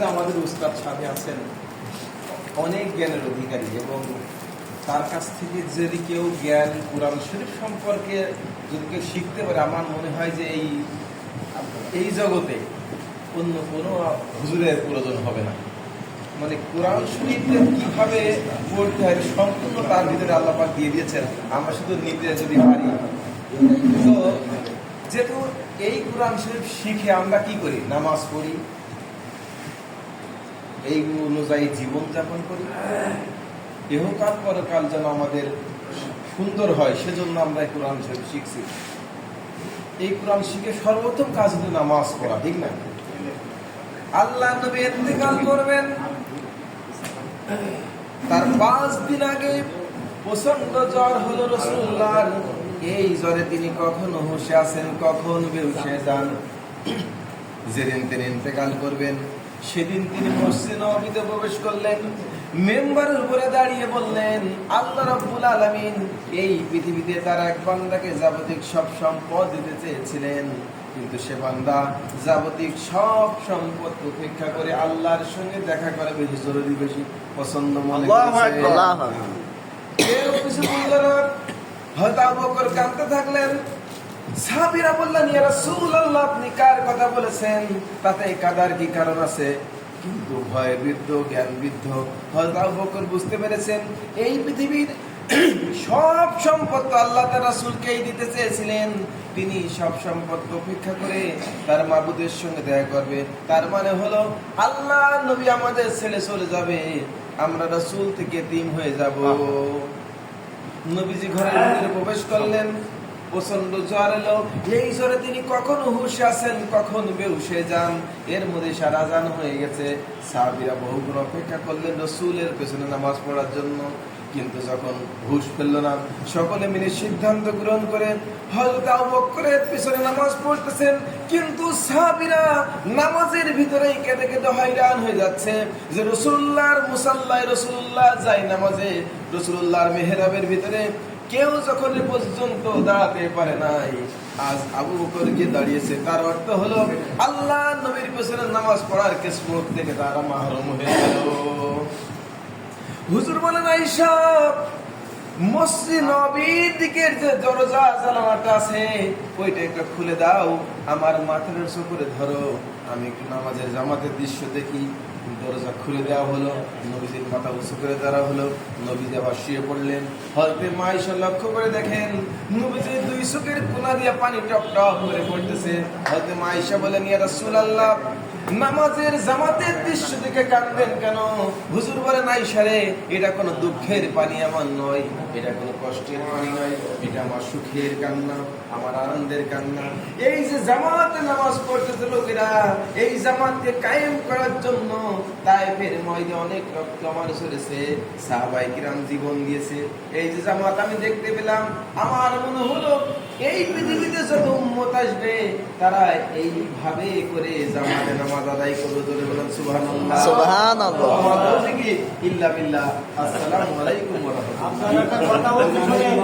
যে আমাদের উস্তাদ সাথে আছেন অনেক জ্ঞানের অধিকারী, এবং তার কাছ থেকে যদি কেউ জ্ঞান কোরআন শরীফ সম্পর্কে যদি কেউ শিখতে পারে, আমার মনে হয় যে এই জগতে অন্য কোনো হুজুরের প্রয়োজন হবে না। মানে কোরআন শরীফে কিভাবে পড়তে হয় সম্পূর্ণ তার ভিতরে আল্লাহ পাক দিয়ে দিয়েছেন, আমরা শুধু নিতে যদি পারি। তো যেহেতু এই কোরআন শরীফ শিখে আমরা কি করি, নামাজ পড়ি, এই অনুযায়ী জীবনযাপন করি, ইহকাল পরকাল যেন আমাদের সুন্দর হয়, সেজন্য আমরা এই কোরআন শরীফ শিখছি। এই কোরআন শিখে সর্বপ্রথম কাজ হলো নামাজ পড়া, ঠিক না? আল্লাহ নবী ইন্তেকাল করবেন, তার 5 দিন আগে প্রচন্ড জ্বর হলো রাসূলুল্লাহর। এই জ্বরে তিনি কখনো হুঁশে আছেন, কখন বেহুশে যান। যেদিন তিনি ইন্তেকাল করবেন সেদিন তিনি মসজিদে নববীতে প্রবেশ করলেন, মেম্বারের উপরে দাঁড়িয়ে বললেন, আল্লাহ রাব্বুল আলামিন এই পৃথিবীতে তার এক বান্দাকে জাগতিক সব সম্পদ দিতে চেয়েছিলেন, কিন্তু সে বান্দা জাগতিক সব সম্পদ উপেক্ষা করে আল্লাহর সঙ্গে দেখা করা বেশি জরুরি, বেশি পছন্দ মনে করেছে। কেউ কিছু বলল না। হযরত আবু বকর কাঁদতে থাকলেন। সাহাবীরা বললেন, ইয়া রাসূলুল্লাহ, আপনি কার কথা বলেছেন? তাতে কাদার কি কারণ আছে? কিন্তু ভয় বৃদ্ধ, জ্ঞান বৃদ্ধ হযরত আবু বকর বুঝতে পেরেছেন এই পৃথিবীর সব সম্পদ তো আল্লাহ তার রাসূলকেই দিতে চেয়েছিলেন। তিনি সব সম্পদ উপেক্ষা করে তার মাবুদের সঙ্গে দেখা করবে, তার মানে হলো আল্লাহ নবী আমাদের ছেড়ে চলে যাবে, আমরা রাসূল থেকে এতিম হয়ে যাব। নবীজি ঘরের ভিতরে প্রবেশ করলেন, প্রচন্ড জ্বর এলো। এই জ্বরে তিনি কখনো হুঁশে আছেন, কখন বেহুশে যান। এর মধ্যে সারা আজান হয়ে গেছে। সাহাবীরা বহুক্ষণ অপেক্ষা করলেন রাসূলের পেছনে নামাজ পড়ার জন্য, কিন্তু যখন হুঁশ ফেলল না, সকলে মিলে সিদ্ধান্ত গ্রহণ করে হযরত আবু বকরের পিছনে নামাজ পড়তেছেন। কিন্তু সাহাবীরা নামাজের ভিতরেই কেঁদে কেঁদে হয়রান হয়ে যাচ্ছে যে রাসূলুল্লাহর মুসাল্লায়, রাসূলুল্লাহ যায় নামাজে, রাসূলুল্লাহর মেহরাবের ভিতরে কেউ যখন পর্যন্ত দাঁড়াতে পারে নাই, আজ আবু বকর গিয়ে দাঁড়িয়েছে, তার অর্থ হলো আল্লাহ নবীর পেছনে নামাজ পড়ার কিসমত থেকে তারা মাহরুম হয়ে গেল। হুজুর বলেন, আয়েশা, মসজিদ নববীর দিকের যে দরজা জানালাটা আছে ওইটা একটু খুলে দাও, আমার মাথার উঁচু করে ধরো, আমি একটু নামাজের জামাতের দৃশ্য দেখি। দরজা খুলে দেওয়া হলো, নবীজির মাথা উঁচু করে দেওয়া হলো, নবীজি আবার শুয়ে পড়লেন। হযরত মা আয়েশা লক্ষ্য করে দেখেন নবীজির 2 চোখের কোনা দিয়ে পানি টপ টপ করে পড়তেছে। হযরত মা আয়েশা বলেন, ইয়া রাসূলুল্লাহ, নামাজের জামাতের দৃশ্য দেখে কাঁদবেন কেন? হুজুর বলেন, আয়েশা রে, এটা কোনো দুঃখের পানি আমার নয়, এটা কোনো কষ্টের পানি নয়, এটা আমার সুখের কান্না, আমার আনন্দের কান্না। এই যে জামাতে নামাজ পড়তেছে লোকেরা, এই জামাতকে কায়েম করার জন্য তায়েফের ময়দানে অনেক রক্ত আমার ঝরেছে, সাহাবায়ে কিরাম জীবন দিয়েছে। এই যে জামাত আমি দেখতে পেলাম, আমার মনে হলো এই পৃথিবীতে যত উম্মত আসবে তারা এইভাবে করে জামাতে নামাজ আদায় করবে। ধরে বলেন সুবহানাল্লাহ, সুবহানাল্লাহ, ওয়া মা তাওফীকি ইল্লা বিল্লাহ। আসসালামু আলাইকুম ওয়া রাহমাতুল্লাহ।